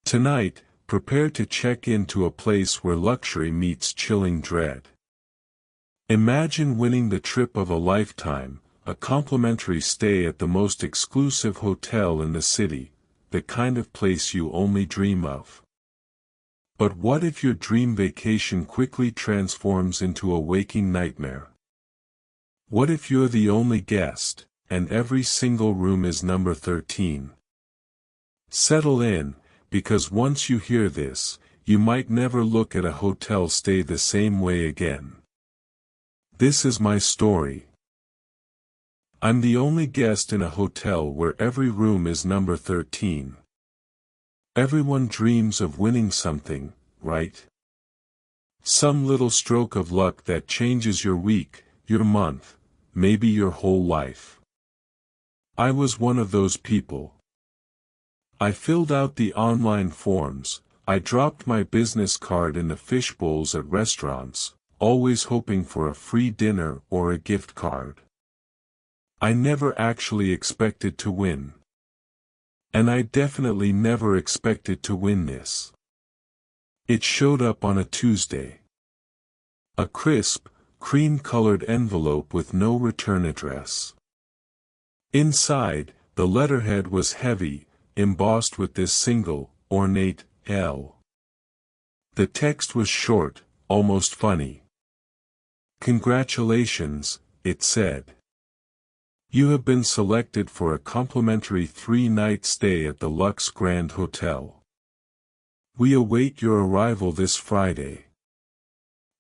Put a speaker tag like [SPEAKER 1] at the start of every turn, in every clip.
[SPEAKER 1] Tonight, prepare to check into a place where luxury meets chilling dread. Imagine winning the trip of a lifetime, a complimentary stay at the most exclusive hotel in the city, the kind of place you only dream of. But what if your dream vacation quickly transforms into a waking nightmare? What if you're the only guest, and every single room is number 13? Settle in, because once you hear this, you might never look at a hotel stay the same way again. This is my story. I'm the only guest in a hotel where every room is number 13. Everyone dreams of winning something, right? Some little stroke of luck that changes your week, your month, maybe your whole life. I was one of those people. I filled out the online forms, I dropped my business card in the fish bowls at restaurants, always hoping for a free dinner or a gift card. I never actually expected to win. And I definitely never expected to win this. It showed up on a Tuesday. A crisp, cream-colored envelope with no return address. Inside, the letterhead was heavy, embossed with this single, ornate, L. The text was short, almost funny. "Congratulations," it said. "You have been selected for a complimentary 3-night stay at the Lux Grand Hotel. We await your arrival this Friday."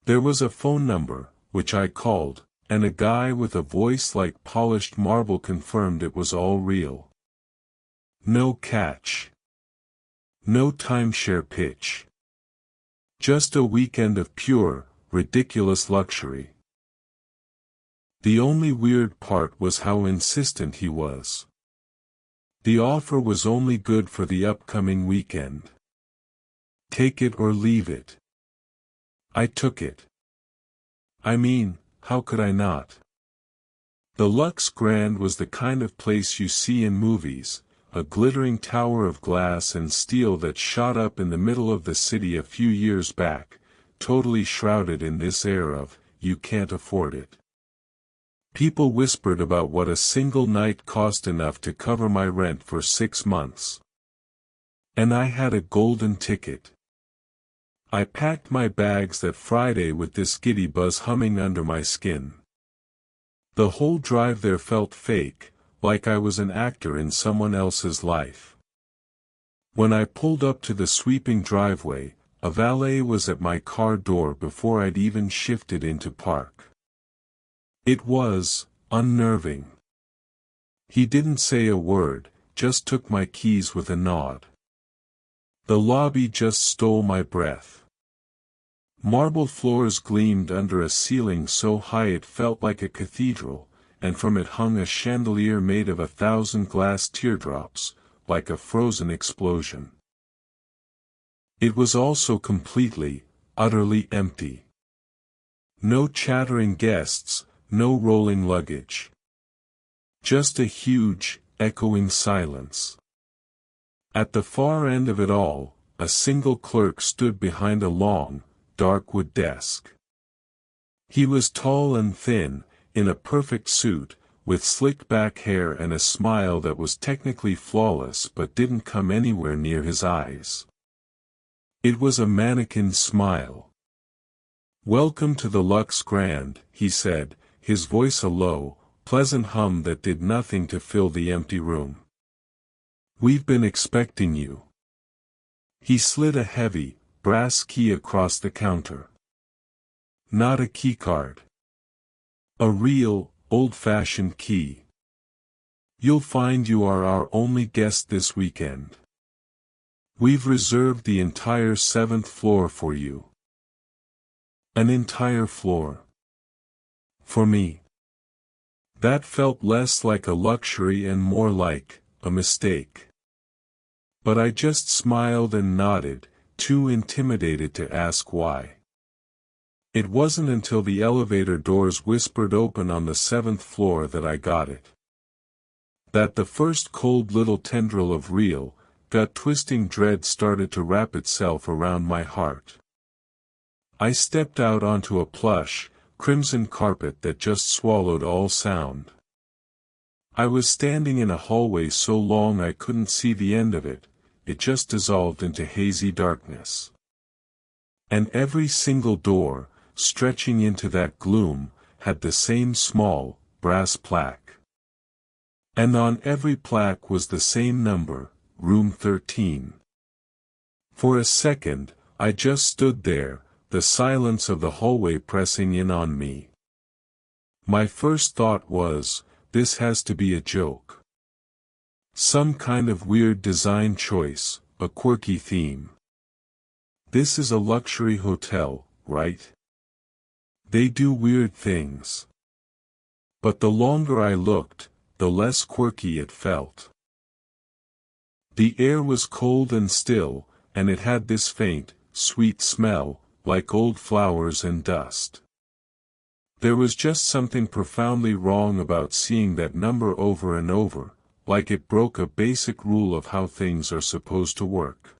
[SPEAKER 1] There was a phone number, which I called, and a guy with a voice like polished marble confirmed it was all real. No catch. No timeshare pitch. Just a weekend of pure, ridiculous luxury. The only weird part was how insistent he was. The offer was only good for the upcoming weekend. Take it or leave it. I took it. I mean, how could I not? The Lux Grand was the kind of place you see in movies, a glittering tower of glass and steel that shot up in the middle of the city a few years back, totally shrouded in this air of, you can't afford it. People whispered about what a single night cost enough to cover my rent for 6 months. And I had a golden ticket. I packed my bags that Friday with this giddy buzz humming under my skin. The whole drive there felt fake, like I was an actor in someone else's life. When I pulled up to the sweeping driveway, a valet was at my car door before I'd even shifted into park. It was unnerving. He didn't say a word, just took my keys with a nod. The lobby just stole my breath. Marble floors gleamed under a ceiling so high it felt like a cathedral, and from it hung a chandelier made of 1,000 glass teardrops, like a frozen explosion. It was also completely, utterly empty. No chattering guests, no rolling luggage. Just a huge, echoing silence. At the far end of it all, a single clerk stood behind a long, dark wood desk. He was tall and thin, in a perfect suit, with slicked back hair and a smile that was technically flawless but didn't come anywhere near his eyes. It was a mannequin smile. "Welcome to the Lux Grand," he said, his voice a low, pleasant hum that did nothing to fill the empty room. "We've been expecting you." He slid a heavy, brass key across the counter. Not a keycard. A real, old-fashioned key. "You'll find you are our only guest this weekend. We've reserved the entire 7th floor for you." An entire floor. For me. That felt less like a luxury and more like a mistake. But I just smiled and nodded, too intimidated to ask why. It wasn't until the elevator doors whispered open on the 7th floor that I got it. That the first cold little tendril of real, gut-twisting dread started to wrap itself around my heart. I stepped out onto a plush, crimson carpet that just swallowed all sound. I was standing in a hallway so long I couldn't see the end of it, it just dissolved into hazy darkness. And every single door, stretching into that gloom, had the same small, brass plaque. And on every plaque was the same number, room 13. For a second, I just stood there, the silence of the hallway pressing in on me. My first thought was, this has to be a joke. Some kind of weird design choice, a quirky theme. This is a luxury hotel, right? They do weird things. But the longer I looked, the less quirky it felt. The air was cold and still, and it had this faint, sweet smell, like old flowers and dust. There was just something profoundly wrong about seeing that number over and over, like it broke a basic rule of how things are supposed to work.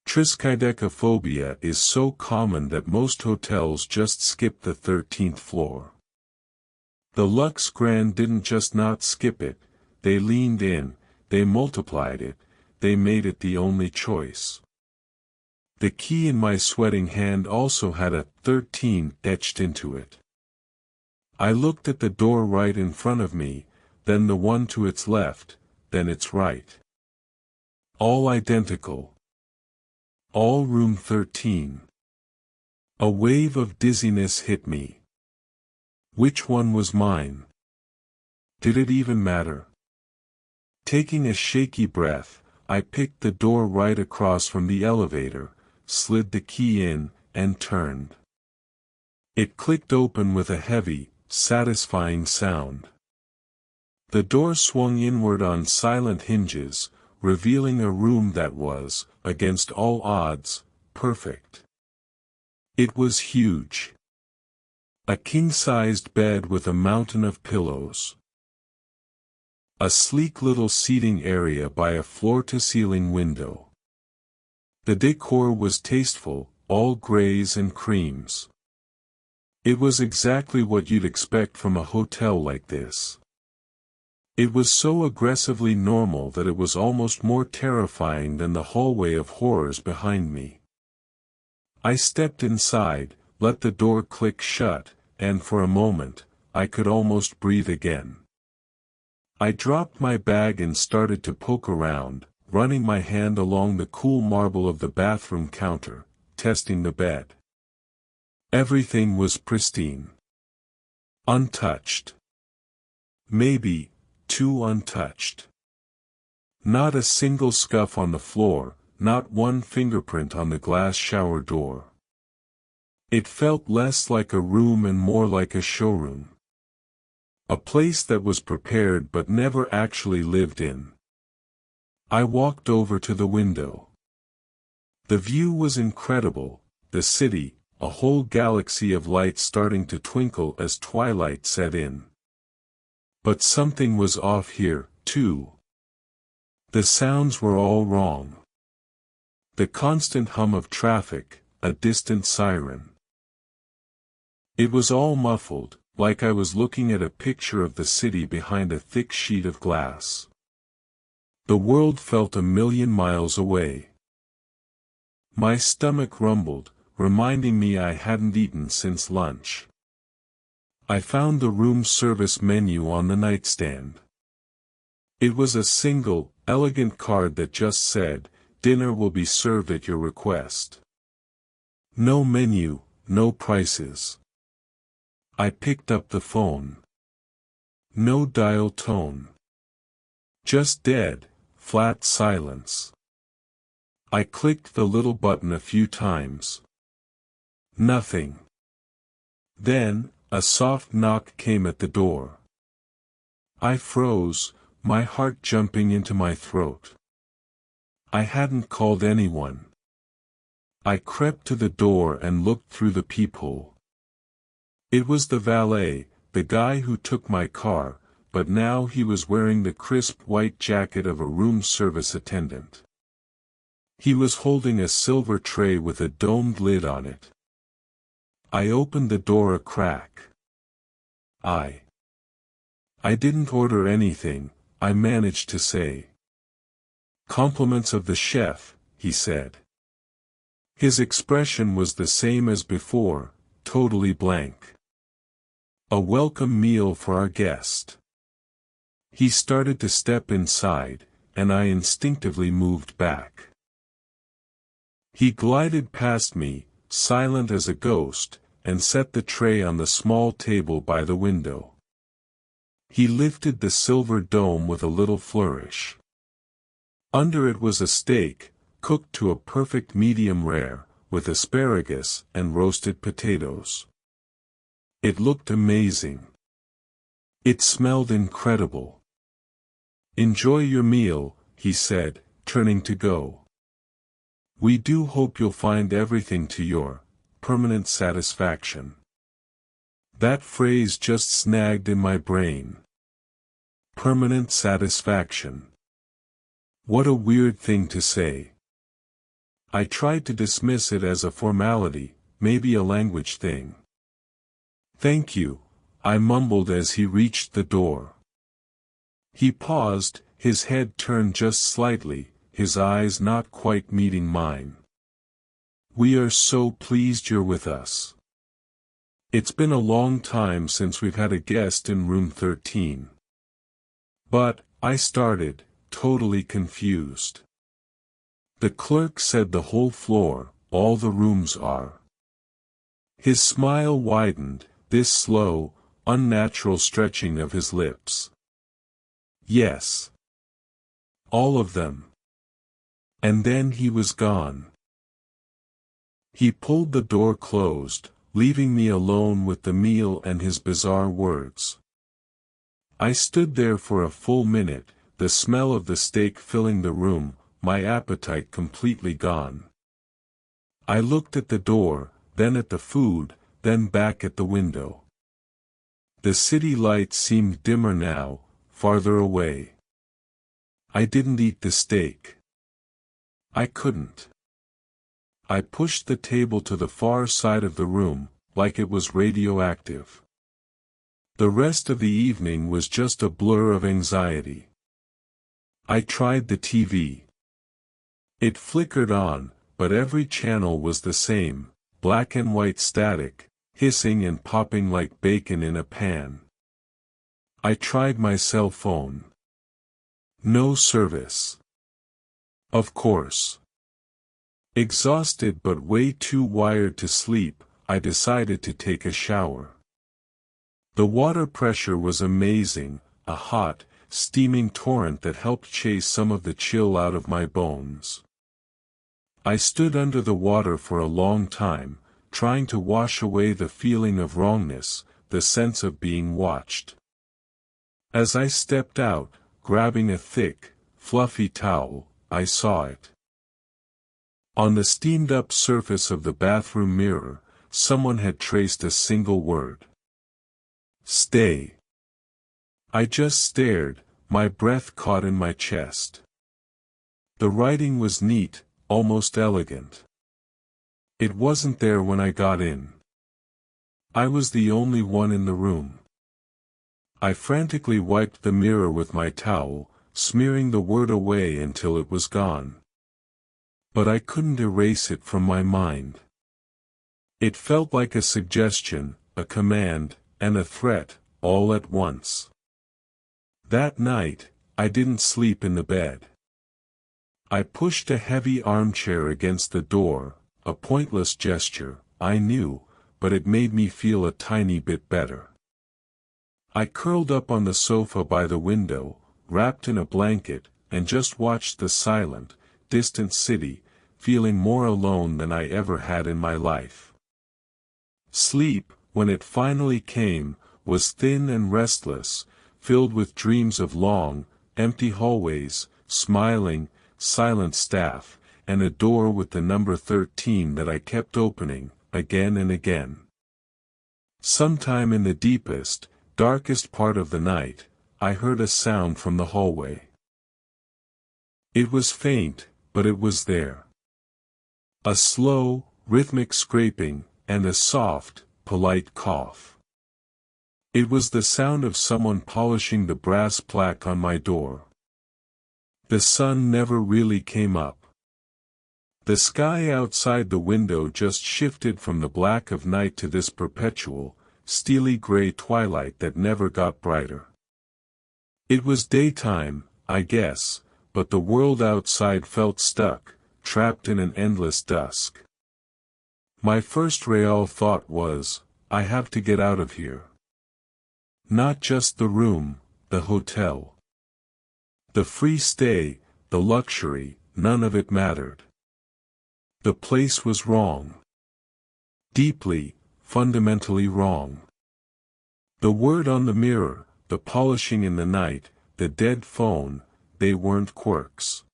[SPEAKER 1] Triskaidekaphobia is so common that most hotels just skip the 13th floor. The Lux Grand didn't just not skip it, they leaned in, they multiplied it, they made it the only choice. The key in my sweating hand also had a 13 etched into it. I looked at the door right in front of me, then the one to its left, then its right. All identical. All room 13. A wave of dizziness hit me. Which one was mine? Did it even matter? Taking a shaky breath, I picked the door right across from the elevator, slid the key in, and turned. It clicked open with a heavy, satisfying sound. The door swung inward on silent hinges, revealing a room that was, against all odds, perfect. It was huge. A king-sized bed with a mountain of pillows. A sleek little seating area by a floor-to-ceiling window. The decor was tasteful, all grays and creams. It was exactly what you'd expect from a hotel like this. It was so aggressively normal that it was almost more terrifying than the hallway of horrors behind me. I stepped inside, let the door click shut, and for a moment, I could almost breathe again. I dropped my bag and started to poke around, running my hand along the cool marble of the bathroom counter, testing the bed. Everything was pristine. Untouched. Maybe, too untouched. Not a single scuff on the floor, not one fingerprint on the glass shower door. It felt less like a room and more like a showroom. A place that was prepared but never actually lived in. I walked over to the window. The view was incredible, the city, a whole galaxy of lights starting to twinkle as twilight set in. But something was off here, too. The sounds were all wrong. The constant hum of traffic, a distant siren. It was all muffled, like I was looking at a picture of the city behind a thick sheet of glass. The world felt a million miles away. My stomach rumbled, reminding me I hadn't eaten since lunch. I found the room service menu on the nightstand. It was a single, elegant card that just said, "Dinner will be served at your request." No menu, no prices. I picked up the phone. No dial tone. Just dead, flat silence. I clicked the little button a few times. Nothing. Then, a soft knock came at the door. I froze, my heart jumping into my throat. I hadn't called anyone. I crept to the door and looked through the peephole. It was the valet, the guy who took my car, but now he was wearing the crisp white jacket of a room service attendant. He was holding a silver tray with a domed lid on it. I opened the door a crack. I didn't order anything, I managed to say. "Compliments of the chef," he said. His expression was the same as before, totally blank. "A welcome meal for our guest." He started to step inside, and I instinctively moved back. He glided past me, silent as a ghost, and set the tray on the small table by the window. He lifted the silver dome with a little flourish. Under it was a steak, cooked to a perfect medium rare, with asparagus and roasted potatoes. It looked amazing. It smelled incredible. "Enjoy your meal," he said, turning to go. "We do hope you'll find everything to your permanent satisfaction." That phrase just snagged in my brain. Permanent satisfaction. What a weird thing to say. I tried to dismiss it as a formality, maybe a language thing. "Thank you," I mumbled as he reached the door. He paused, his head turned just slightly, his eyes not quite meeting mine. "We are so pleased you're with us. It's been a long time since we've had a guest in room 13. But," I started, totally confused. "The clerk said the whole floor, all the rooms are." His smile widened, this slow, unnatural stretching of his lips. "Yes. All of them." And then he was gone. He pulled the door closed, leaving me alone with the meal and his bizarre words. I stood there for a full minute, the smell of the steak filling the room, my appetite completely gone. I looked at the door, then at the food, then back at the window. The city lights seemed dimmer now, farther away. I didn't eat the steak. I couldn't. I pushed the table to the far side of the room, like it was radioactive. The rest of the evening was just a blur of anxiety. I tried the TV. It flickered on, but every channel was the same, black and white static, hissing and popping like bacon in a pan. I tried my cell phone. No service. Of course. Exhausted but way too wired to sleep, I decided to take a shower. The water pressure was amazing, a hot, steaming torrent that helped chase some of the chill out of my bones. I stood under the water for a long time, trying to wash away the feeling of wrongness, the sense of being watched. As I stepped out, grabbing a thick, fluffy towel, I saw it. On the steamed-up surface of the bathroom mirror, someone had traced a single word. "Stay." I just stared, my breath caught in my chest. The writing was neat, almost elegant. It wasn't there when I got in. I was the only one in the room. I frantically wiped the mirror with my towel, smearing the word away until it was gone. But I couldn't erase it from my mind. It felt like a suggestion, a command, and a threat, all at once. That night, I didn't sleep in the bed. I pushed a heavy armchair against the door, a pointless gesture, I knew, but it made me feel a tiny bit better. I curled up on the sofa by the window, wrapped in a blanket, and just watched the silent, distant city, feeling more alone than I ever had in my life. Sleep, when it finally came, was thin and restless, filled with dreams of long, empty hallways, smiling, silent staff, and a door with the number 13 that I kept opening, again and again. Sometime in the deepest, darkest part of the night, I heard a sound from the hallway. It was faint, but it was there. A slow, rhythmic scraping, and a soft, polite cough. It was the sound of someone polishing the brass plaque on my door. The sun never really came up. The sky outside the window just shifted from the black of night to this perpetual, steely gray twilight that never got brighter. It was daytime, I guess, but the world outside felt stuck, trapped in an endless dusk. My first real thought was, I have to get out of here. Not just the room, the hotel. The free stay, the luxury, none of it mattered. The place was wrong. Deeply, fundamentally wrong. The word on the mirror, the polishing in the night, the dead phone, they weren't quirks.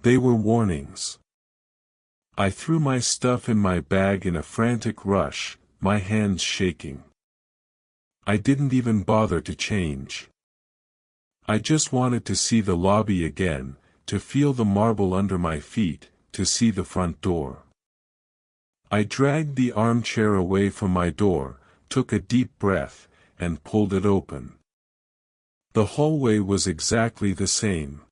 [SPEAKER 1] They were warnings. I threw my stuff in my bag in a frantic rush, my hands shaking. I didn't even bother to change. I just wanted to see the lobby again, to feel the marble under my feet, to see the front door. I dragged the armchair away from my door, took a deep breath, and pulled it open. The hallway was exactly the same.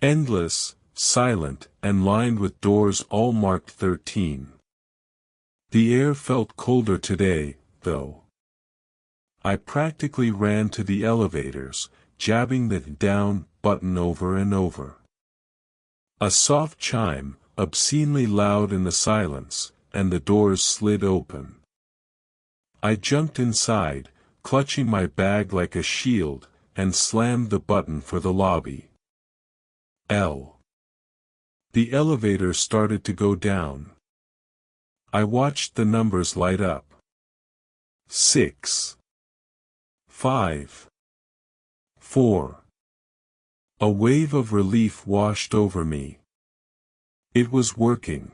[SPEAKER 1] Endless, silent, and lined with doors all marked 13. The air felt colder today, though. I practically ran to the elevators, jabbing the down button over and over. A soft chime, obscenely loud in the silence, and the doors slid open. I jumped inside, clutching my bag like a shield, and slammed the button for the lobby. L. The elevator started to go down. I watched the numbers light up. 6. 5. 4. A wave of relief washed over me. It was working.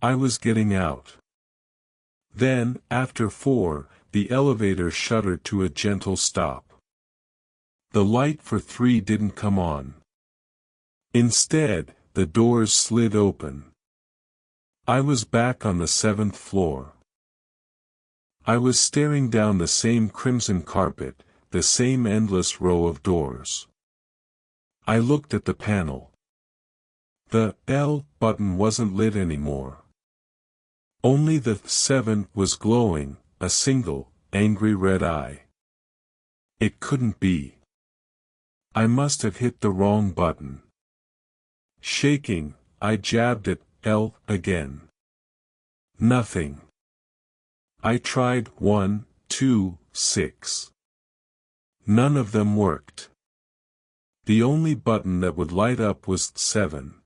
[SPEAKER 1] I was getting out. Then, after 4, the elevator shuddered to a gentle stop. The light for 3 didn't come on. Instead, the doors slid open. I was back on the 7th floor. I was staring down the same crimson carpet, the same endless row of doors. I looked at the panel. The L button wasn't lit anymore. Only the 7 was glowing, a single, angry red eye. It couldn't be. I must have hit the wrong button. Shaking, I jabbed at L again. Nothing. I tried 1, 2, 6. None of them worked. The only button that would light up was 7.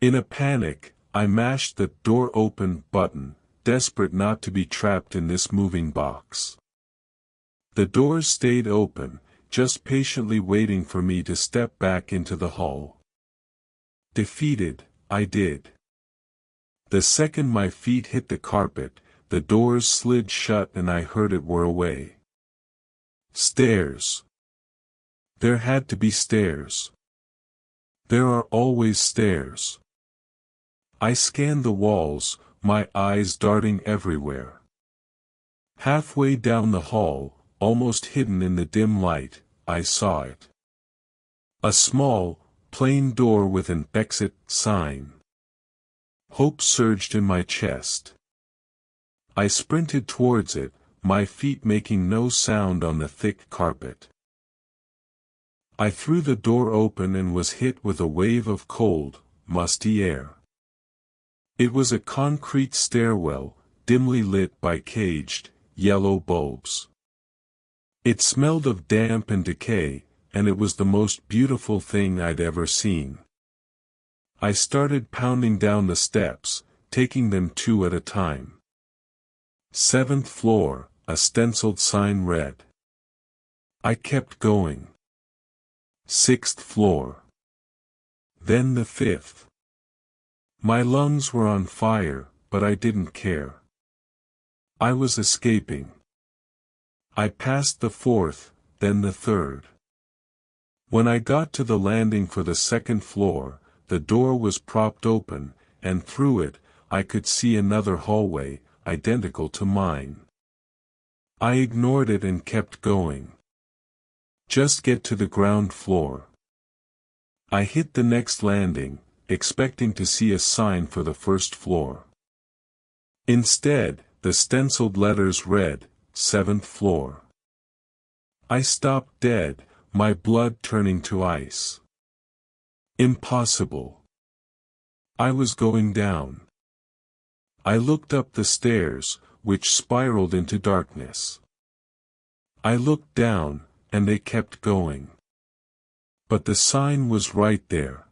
[SPEAKER 1] In a panic, I mashed the door open button, desperate not to be trapped in this moving box. The doors stayed open, just patiently waiting for me to step back into the hall. Defeated, I did. The second my feet hit the carpet, the doors slid shut and I heard it whir away. Stairs. There had to be stairs. There are always stairs. I scanned the walls, my eyes darting everywhere. Halfway down the hall, almost hidden in the dim light, I saw it. A small, plain door with an exit sign. Hope surged in my chest. I sprinted towards it, my feet making no sound on the thick carpet. I threw the door open and was hit with a wave of cold, musty air. It was a concrete stairwell, dimly lit by caged, yellow bulbs. It smelled of damp and decay, and it was the most beautiful thing I'd ever seen. I started pounding down the steps, taking them 2 at a time. 7th floor, a stenciled sign read. I kept going. 6th floor. Then the 5th. My lungs were on fire, but I didn't care. I was escaping. I passed the fourth, then the third. When I got to the landing for the second floor, the door was propped open, and through it, I could see another hallway, identical to mine. I ignored it and kept going. Just get to the ground floor. I hit the next landing, expecting to see a sign for the first floor. Instead, the stenciled letters read, 7th floor. I stopped dead, my blood turning to ice. Impossible. I was going down. I looked up the stairs, which spiraled into darkness. I looked down, and they kept going. But the sign was right there.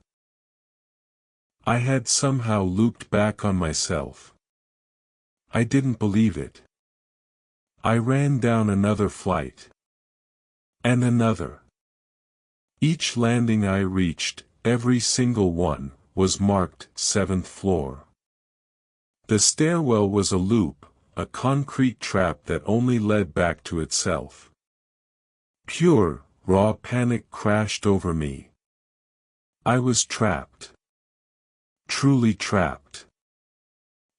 [SPEAKER 1] I had somehow looped back on myself. I didn't believe it. I ran down another flight. And another. Each landing I reached, every single one, was marked 7th floor. The stairwell was a loop, a concrete trap that only led back to itself. Pure, raw panic crashed over me. I was trapped. Truly trapped.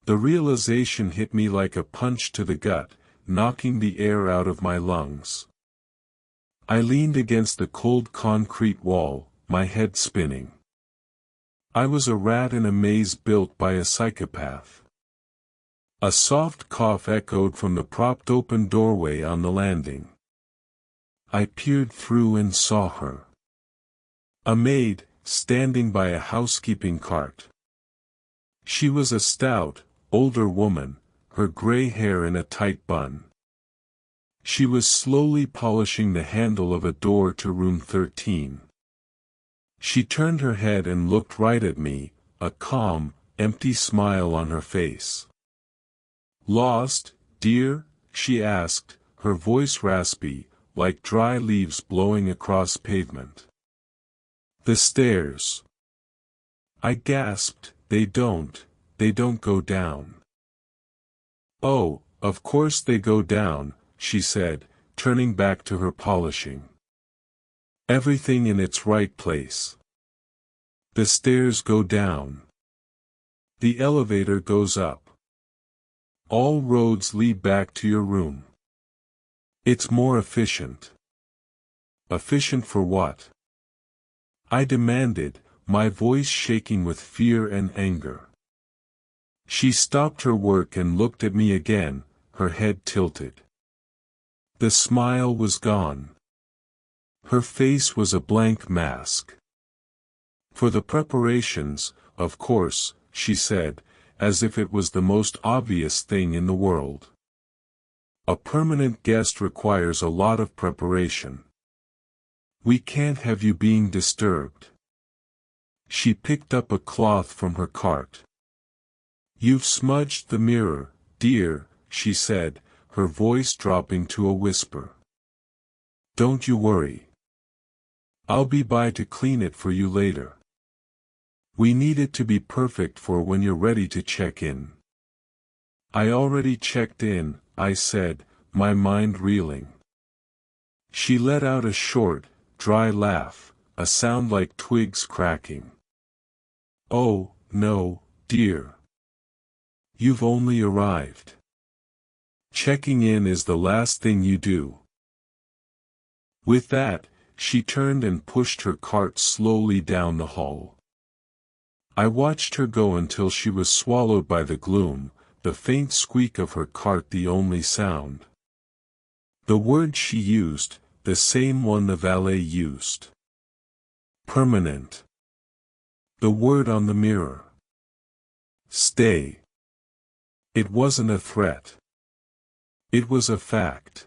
[SPEAKER 1] The realization hit me like a punch to the gut, knocking the air out of my lungs. I leaned against the cold concrete wall, my head spinning. I was a rat in a maze built by a psychopath. A soft cough echoed from the propped open doorway on the landing. I peered through and saw her. A maid, standing by a housekeeping cart. She was a stout, older woman, her gray hair in a tight bun. She was slowly polishing the handle of a door to room 13. She turned her head and looked right at me, a calm, empty smile on her face. "Lost, dear?" she asked, her voice raspy, like dry leaves blowing across pavement. "The stairs." I gasped, they don't go down." "Oh, of course they go down," she said, turning back to her polishing. "Everything in its right place. The stairs go down. The elevator goes up. All roads lead back to your room. It's more efficient." "Efficient for what?" I demanded, my voice shaking with fear and anger. She stopped her work and looked at me again, her head tilted. The smile was gone. Her face was a blank mask. "For the preparations, of course," she said, as if it was the most obvious thing in the world. "A permanent guest requires a lot of preparation. We can't have you being disturbed." She picked up a cloth from her cart. "You've smudged the mirror, dear," she said, her voice dropping to a whisper. "Don't you worry. I'll be by to clean it for you later. We need it to be perfect for when you're ready to check in." "I already checked in," I said, my mind reeling. She let out a short, dry laugh, a sound like twigs cracking. "Oh, no, dear. You've only arrived. Checking in is the last thing you do." With that, she turned and pushed her cart slowly down the hall. I watched her go until she was swallowed by the gloom, the faint squeak of her cart the only sound. The word she used, the same one the valet used. Permanent. The word on the mirror. Stay. It wasn't a threat. It was a fact.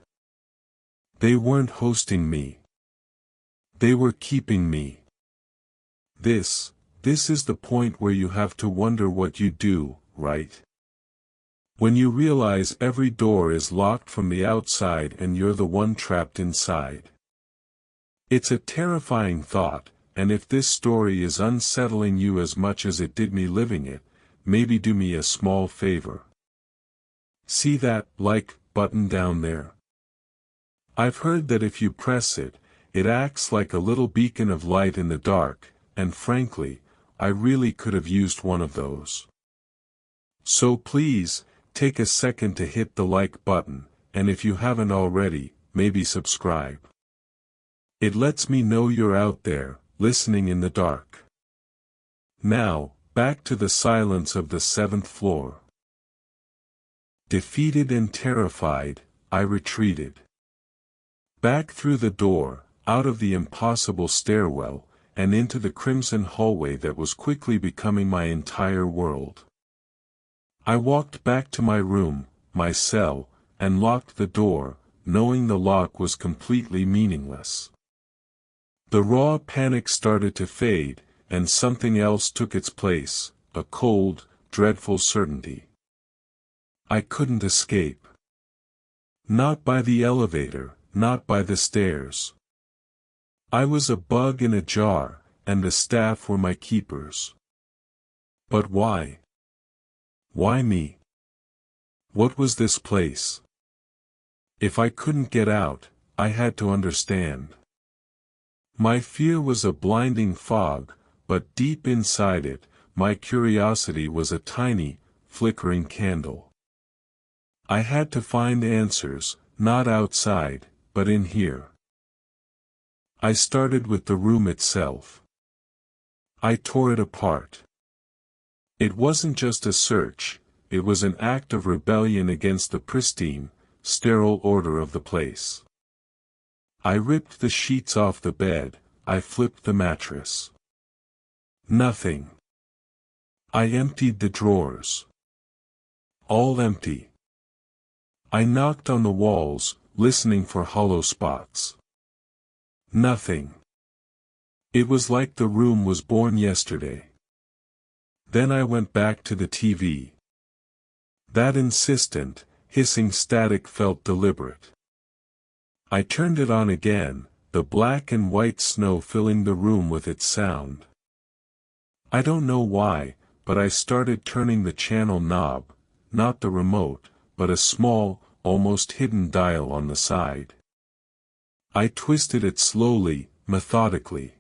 [SPEAKER 1] They weren't hosting me. They were keeping me. This is the point where you have to wonder what you do, right? When you realize every door is locked from the outside and you're the one trapped inside. It's a terrifying thought, and if this story is unsettling you as much as it did me living it, maybe do me a small favor. See that like button down there? I've heard that if you press it, it acts like a little beacon of light in the dark, and frankly, I really could have used one of those. So please, take a second to hit the like button, and if you haven't already, maybe subscribe. It lets me know you're out there, listening in the dark. Now, back to the silence of the 7th floor. Defeated and terrified, I retreated. Back through the door, out of the impossible stairwell, and into the crimson hallway that was quickly becoming my entire world. I walked back to my room, my cell, and locked the door, knowing the lock was completely meaningless. The raw panic started to fade, and something else took its place, a cold, dreadful certainty. I couldn't escape. Not by the elevator, not by the stairs. I was a bug in a jar, and the staff were my keepers. But why? Why me? What was this place? If I couldn't get out, I had to understand. My fear was a blinding fog, but deep inside it, my curiosity was a tiny, flickering candle. I had to find answers, not outside, but in here. I started with the room itself. I tore it apart. It wasn't just a search, it was an act of rebellion against the pristine, sterile order of the place. I ripped the sheets off the bed, I flipped the mattress. Nothing. I emptied the drawers. All empty. I knocked on the walls, listening for hollow spots. Nothing. It was like the room was born yesterday. Then I went back to the TV. That insistent, hissing static felt deliberate. I turned it on again, the black and white snow filling the room with its sound. I don't know why, but I started turning the channel knob, not the remote, but a small, almost hidden dial on the side. I twisted it slowly, methodically.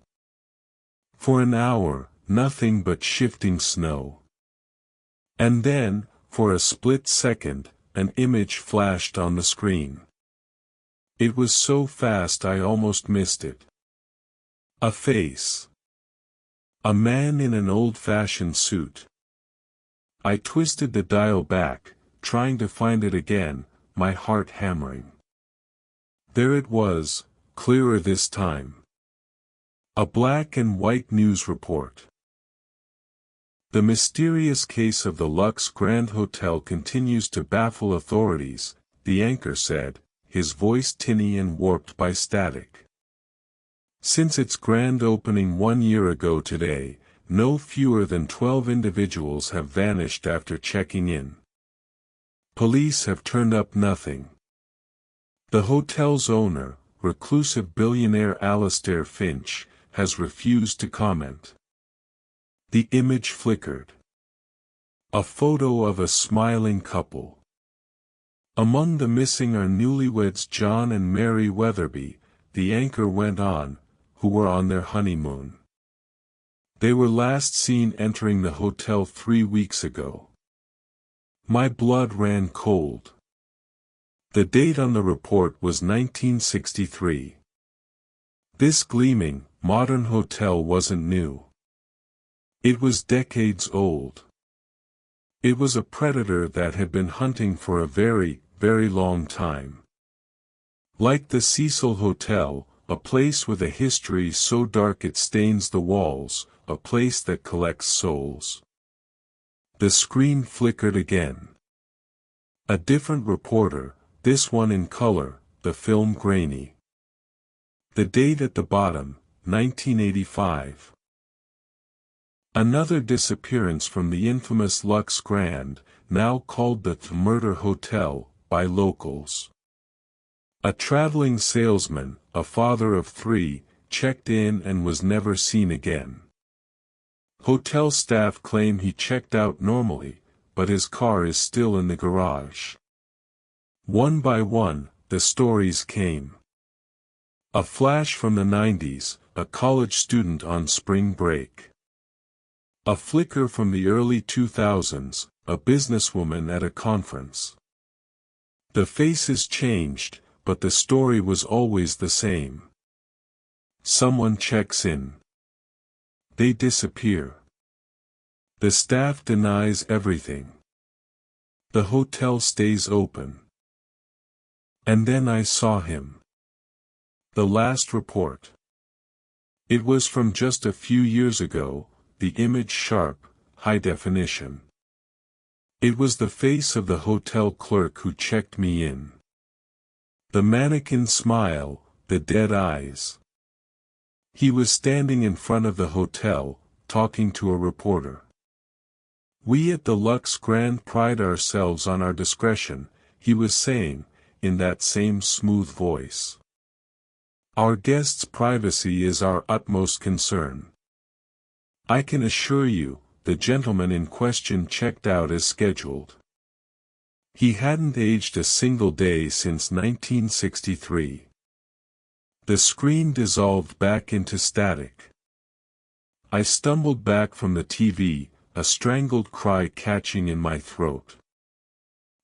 [SPEAKER 1] For an hour, nothing but shifting snow. And then, for a split second, an image flashed on the screen. It was so fast I almost missed it. A face. A man in an old-fashioned suit. I twisted the dial back, trying to find it again, my heart hammering. There it was, clearer this time. A black and white news report. The mysterious case of the Lux Grand Hotel continues to baffle authorities, the anchor said, his voice tinny and warped by static. Since its grand opening 1 year ago today, no fewer than 12 individuals have vanished after checking in. Police have turned up nothing. The hotel's owner, reclusive billionaire Alastair Finch, has refused to comment. The image flickered. A photo of a smiling couple. Among the missing are newlyweds John and Mary Weatherby, the anchor went on, who were on their honeymoon. They were last seen entering the hotel 3 weeks ago. My blood ran cold. The date on the report was 1963. This gleaming, modern hotel wasn't new. It was decades old. It was a predator that had been hunting for a very, very long time. Like the Cecil Hotel, a place with a history so dark it stains the walls, a place that collects souls. The screen flickered again. A different reporter, this one in color, the film grainy. The date at the bottom, 1985. Another disappearance from the infamous Lux Grand, now called the Murder Hotel, by locals. A traveling salesman, a father of 3, checked in and was never seen again. Hotel staff claim he checked out normally, but his car is still in the garage. One by one, the stories came. A flash from the 90s, a college student on spring break. A flicker from the early 2000s, a businesswoman at a conference. The faces changed, but the story was always the same. Someone checks in. They disappear. The staff denies everything. The hotel stays open. And then I saw him. The last report. It was from just a few years ago, the image sharp, high definition. It was the face of the hotel clerk who checked me in. The mannequin smile, the dead eyes. He was standing in front of the hotel, talking to a reporter. "We at the Lux Grand pride ourselves on our discretion," he was saying, in that same smooth voice. "Our guests' privacy is our utmost concern. I can assure you, the gentleman in question checked out as scheduled. He hadn't aged a single day since 1963. The screen dissolved back into static. I stumbled back from the TV, a strangled cry catching in my throat.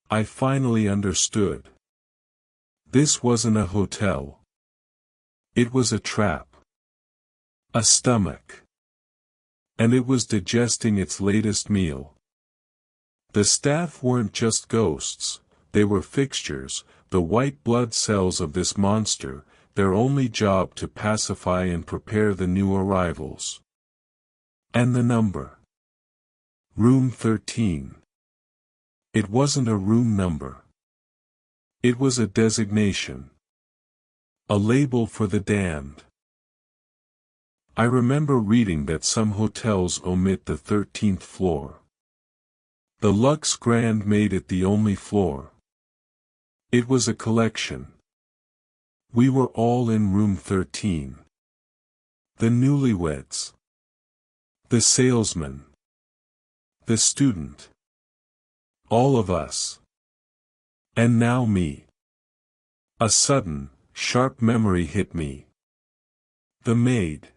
[SPEAKER 1] I finally understood. This wasn't a hotel. It was a trap. A stomach. And it was digesting its latest meal. The staff weren't just ghosts, they were fixtures, the white blood cells of this monster, their only job to pacify and prepare the new arrivals. And the number. Room 13. It wasn't a room number. It was a designation. A label for the damned. I remember reading that some hotels omit the 13th floor. The Lux Grand made it the only floor. It was a collection. We were all in room 13. The newlyweds. The salesman. The student. All of us. And now me. A sudden, sharp memory hit me. The maid.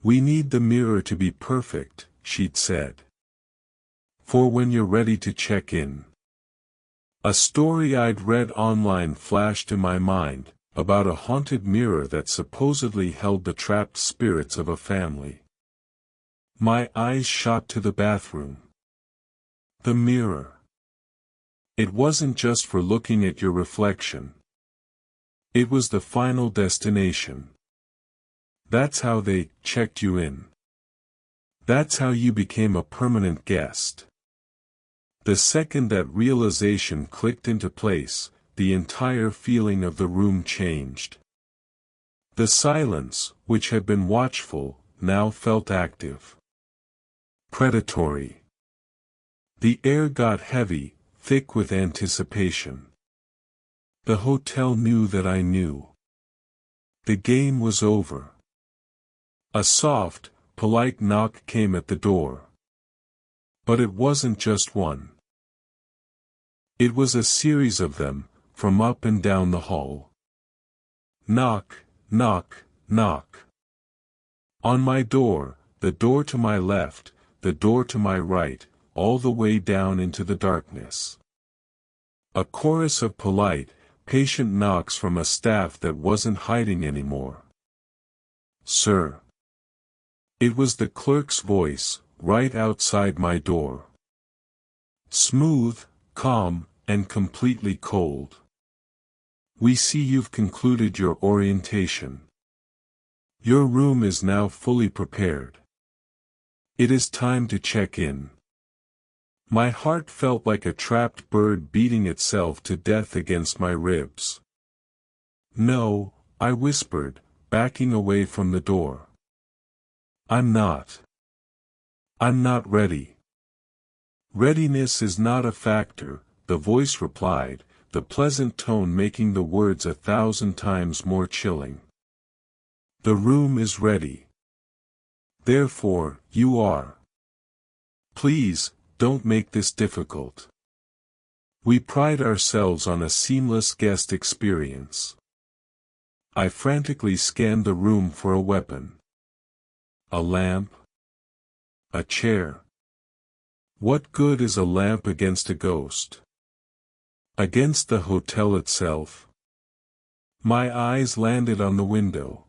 [SPEAKER 1] "We need the mirror to be perfect," she'd said. "For when you're ready to check in." A story I'd read online flashed in my mind, about a haunted mirror that supposedly held the trapped spirits of a family. My eyes shot to the bathroom. The mirror. It wasn't just for looking at your reflection. It was the final destination. That's how they checked you in. That's how you became a permanent guest. The second that realization clicked into place, the entire feeling of the room changed. The silence, which had been watchful, now felt active. Predatory. The air got heavy, thick with anticipation. The hotel knew that I knew. The game was over. A soft, polite knock came at the door. But it wasn't just one. It was a series of them, from up and down the hall. Knock, knock, knock. On my door, the door to my left, the door to my right, all the way down into the darkness. A chorus of polite, patient knocks from a staff that wasn't hiding anymore. "Sir." It was the clerk's voice, right outside my door. Smooth, calm, and completely cold. "We see you've concluded your orientation. Your room is now fully prepared. It is time to check in." My heart felt like a trapped bird beating itself to death against my ribs. "No," I whispered, backing away from the door. I'm not ready." "Readiness is not a factor," the voice replied, the pleasant tone making the words 1,000 times more chilling. "The room is ready. Therefore, you are. Please, don't make this difficult. We pride ourselves on a seamless guest experience." I frantically scanned the room for a weapon. A lamp? A chair? What good is a lamp against a ghost? Against the hotel itself? My eyes landed on the window.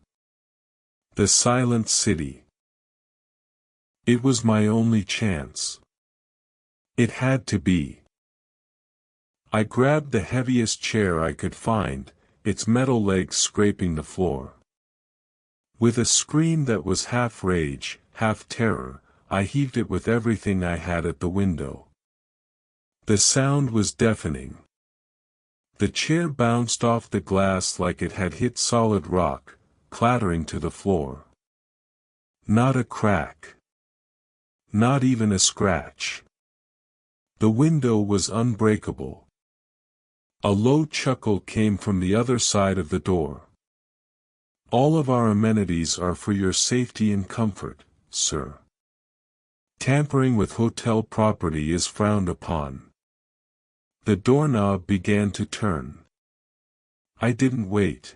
[SPEAKER 1] The silent city. It was my only chance. It had to be. I grabbed the heaviest chair I could find, its metal legs scraping the floor. With a scream that was half rage, half terror, I heaved it with everything I had at the window. The sound was deafening. The chair bounced off the glass like it had hit solid rock, clattering to the floor. Not a crack. Not even a scratch. The window was unbreakable. A low chuckle came from the other side of the door. All of our amenities are for your safety and comfort, sir. Tampering with hotel property is frowned upon. The doorknob began to turn. I didn't wait.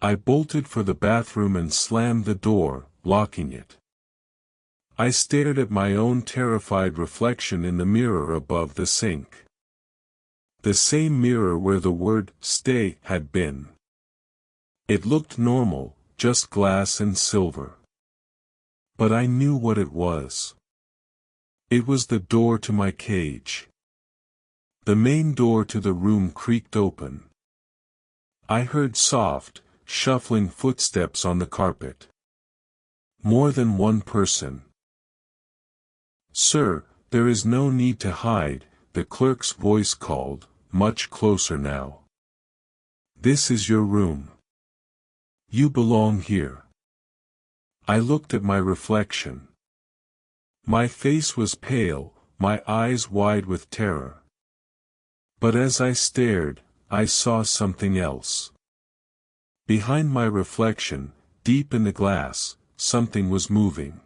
[SPEAKER 1] I bolted for the bathroom and slammed the door, locking it. I stared at my own terrified reflection in the mirror above the sink. The same mirror where the word "stay" had been. It looked normal, just glass and silver. But I knew what it was. It was the door to my cage. The main door to the room creaked open. I heard soft, shuffling footsteps on the carpet. More than one person. "Sir, there is no need to hide," the clerk's voice called, much closer now. "This is your room. You belong here." I looked at my reflection. My face was pale, my eyes wide with terror. But as I stared, I saw something else. Behind my reflection, deep in the glass, something was moving.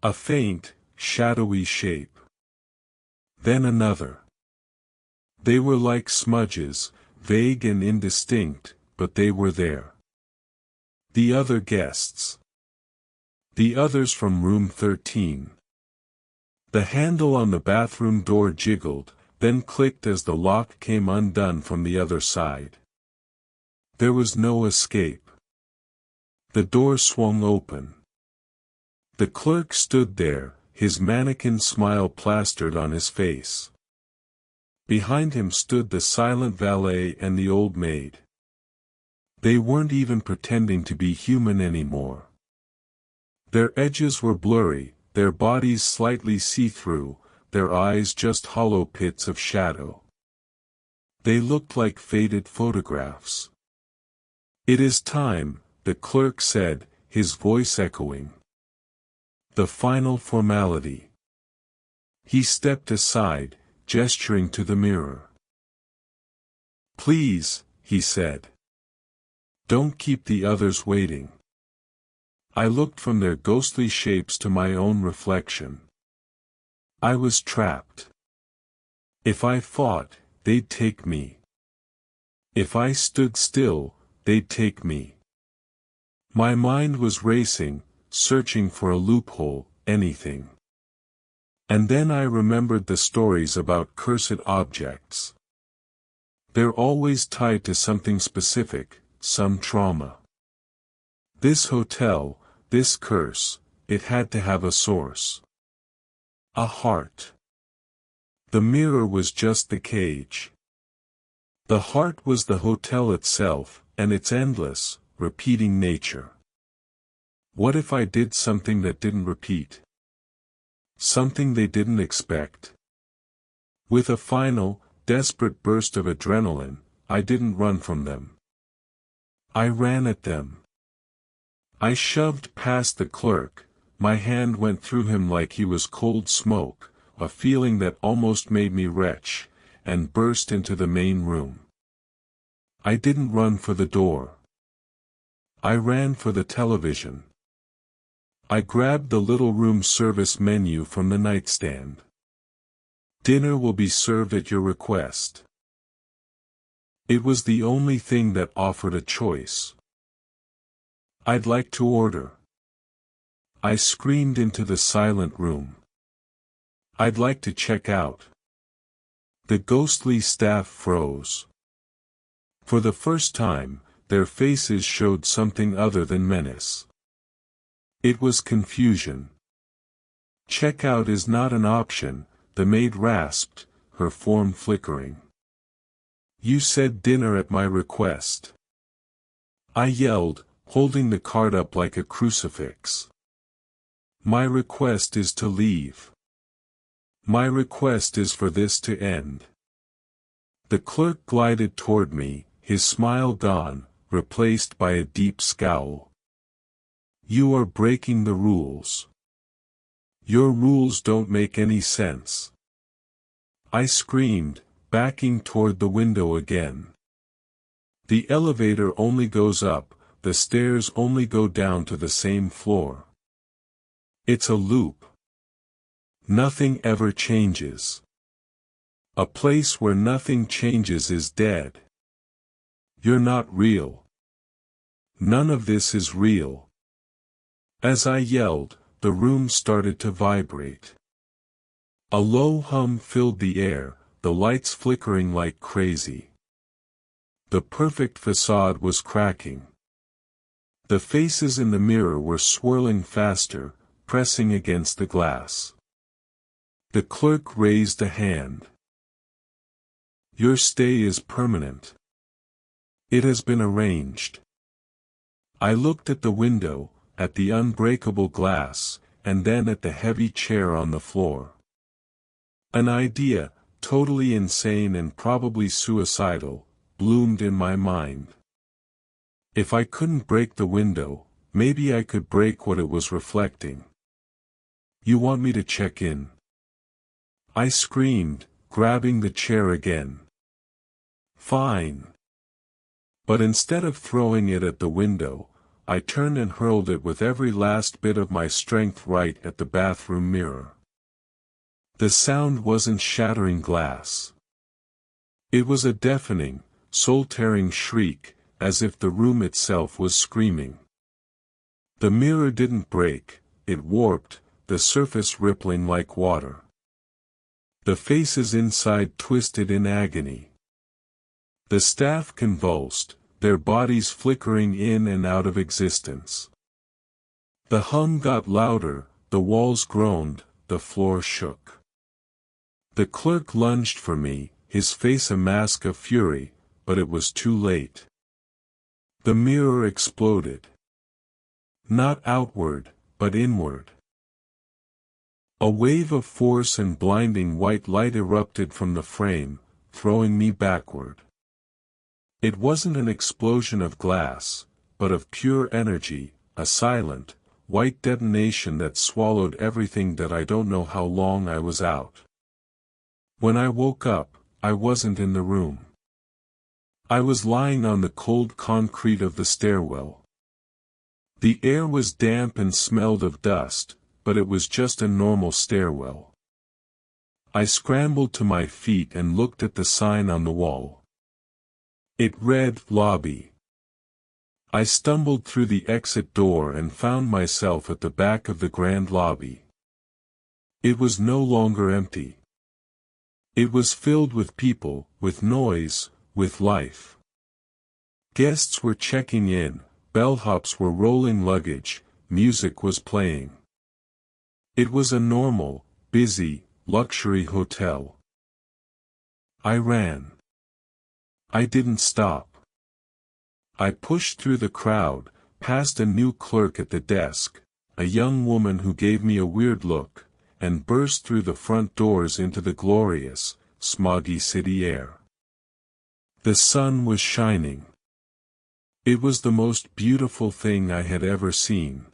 [SPEAKER 1] A faint, shadowy shape. Then another. They were like smudges, vague and indistinct, but they were there. The other guests. The others from room 13. The handle on the bathroom door jiggled, then clicked as the lock came undone from the other side. There was no escape. The door swung open. The clerk stood there, his mannequin smile plastered on his face. Behind him stood the silent valet and the old maid. They weren't even pretending to be human anymore. Their edges were blurry, their bodies slightly see-through, their eyes just hollow pits of shadow. They looked like faded photographs. "It is time," the clerk said, his voice echoing. "The final formality." He stepped aside, gesturing to the mirror. "Please," he said. "Don't keep the others waiting." I looked from their ghostly shapes to my own reflection. I was trapped. If I fought, they'd take me. If I stood still, they'd take me. My mind was racing, searching for a loophole, anything. And then I remembered the stories about cursed objects. They're always tied to something specific, some trauma. This hotel, this curse, it had to have a source. A heart. The mirror was just the cage. The heart was the hotel itself, and its endless, repeating nature. What if I did something that didn't repeat? Something they didn't expect? With a final, desperate burst of adrenaline, I didn't run from them. I ran at them. I shoved past the clerk, my hand went through him like he was cold smoke, a feeling that almost made me retch, and burst into the main room. I didn't run for the door. I ran for the television. I grabbed the little room service menu from the nightstand. "Dinner will be served at your request." It was the only thing that offered a choice. "I'd like to order." I screamed into the silent room. "I'd like to check out." The ghostly staff froze. For the first time, their faces showed something other than menace. It was confusion. "Checkout is not an option," the maid rasped, her form flickering. "You said dinner at my request." I yelled, holding the card up like a crucifix. "My request is to leave. My request is for this to end." The clerk glided toward me, his smile gone, replaced by a deep scowl. "You are breaking the rules. Your rules don't make any sense." I screamed, backing toward the window again. "The elevator only goes up, the stairs only go down to the same floor. It's a loop. Nothing ever changes. A place where nothing changes is dead. You're not real. None of this is real." As I yelled, the room started to vibrate. A low hum filled the air, the lights flickering like crazy. The perfect facade was cracking. The faces in the mirror were swirling faster, pressing against the glass. The clerk raised a hand. "Your stay is permanent. It has been arranged." I looked at the window, at the unbreakable glass, and then at the heavy chair on the floor. An idea, totally insane and probably suicidal, bloomed in my mind. If I couldn't break the window, maybe I could break what it was reflecting. "You want me to check in?" I screamed, grabbing the chair again. "Fine." But instead of throwing it at the window, I turned and hurled it with every last bit of my strength right at the bathroom mirror. The sound wasn't shattering glass. It was a deafening, soul-tearing shriek, as if the room itself was screaming. The mirror didn't break, it warped, the surface rippling like water. The faces inside twisted in agony. The staff convulsed, their bodies flickering in and out of existence. The hum got louder, the walls groaned, the floor shook. The clerk lunged for me, his face a mask of fury, but it was too late. The mirror exploded. Not outward, but inward. A wave of force and blinding white light erupted from the frame, throwing me backward. It wasn't an explosion of glass, but of pure energy, a silent, white detonation that swallowed everything that I don't know how long I was out. When I woke up, I wasn't in the room. I was lying on the cold concrete of the stairwell. The air was damp and smelled of dust, but it was just a normal stairwell. I scrambled to my feet and looked at the sign on the wall. It read, "Lobby." I stumbled through the exit door and found myself at the back of the grand lobby. It was no longer empty. It was filled with people, with noise, with life. Guests were checking in, bellhops were rolling luggage, music was playing. It was a normal, busy, luxury hotel. I ran. I didn't stop. I pushed through the crowd, past a new clerk at the desk, a young woman who gave me a weird look, and burst through the front doors into the glorious, smoggy city air. The sun was shining. It was the most beautiful thing I had ever seen.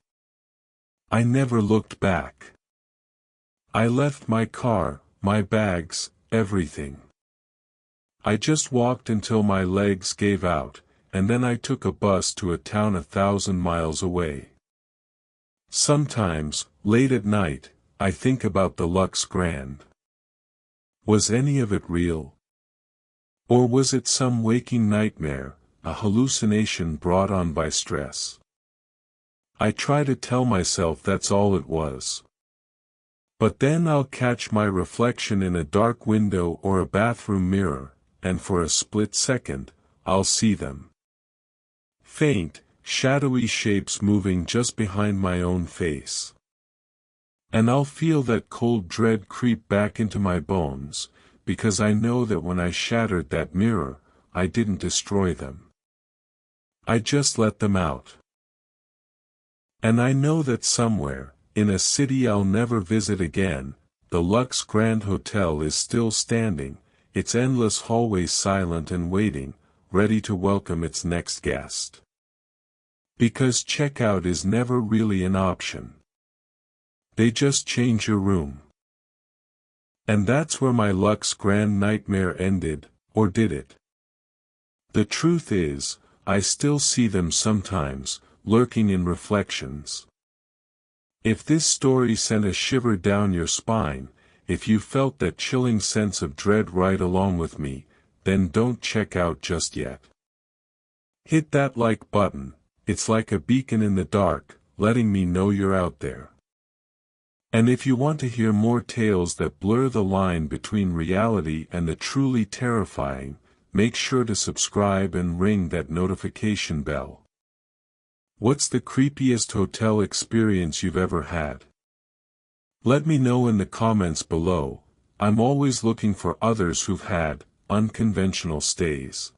[SPEAKER 1] I never looked back. I left my car, my bags, everything. I just walked until my legs gave out, and then I took a bus to a town 1,000 miles away. Sometimes, late at night, I think about the Lux Grand. Was any of it real? Or was it some waking nightmare, a hallucination brought on by stress? I try to tell myself that's all it was. But then I'll catch my reflection in a dark window or a bathroom mirror, and for a split second, I'll see them. Faint, shadowy shapes moving just behind my own face. And I'll feel that cold dread creep back into my bones, because I know that when I shattered that mirror, I didn't destroy them. I just let them out. And I know that somewhere, in a city I'll never visit again, the Lux Grand Hotel is still standing, its endless hallways silent and waiting, ready to welcome its next guest. Because checkout is never really an option. They just change your room. And that's where my Lux Grand nightmare ended, or did it? The truth is, I still see them sometimes, lurking in reflections. If this story sent a shiver down your spine, if you felt that chilling sense of dread right along with me, then don't check out just yet. Hit that like button, it's like a beacon in the dark, letting me know you're out there. And if you want to hear more tales that blur the line between reality and the truly terrifying, make sure to subscribe and ring that notification bell. What's the creepiest hotel experience you've ever had? Let me know in the comments below. I'm always looking for others who've had unconventional stays.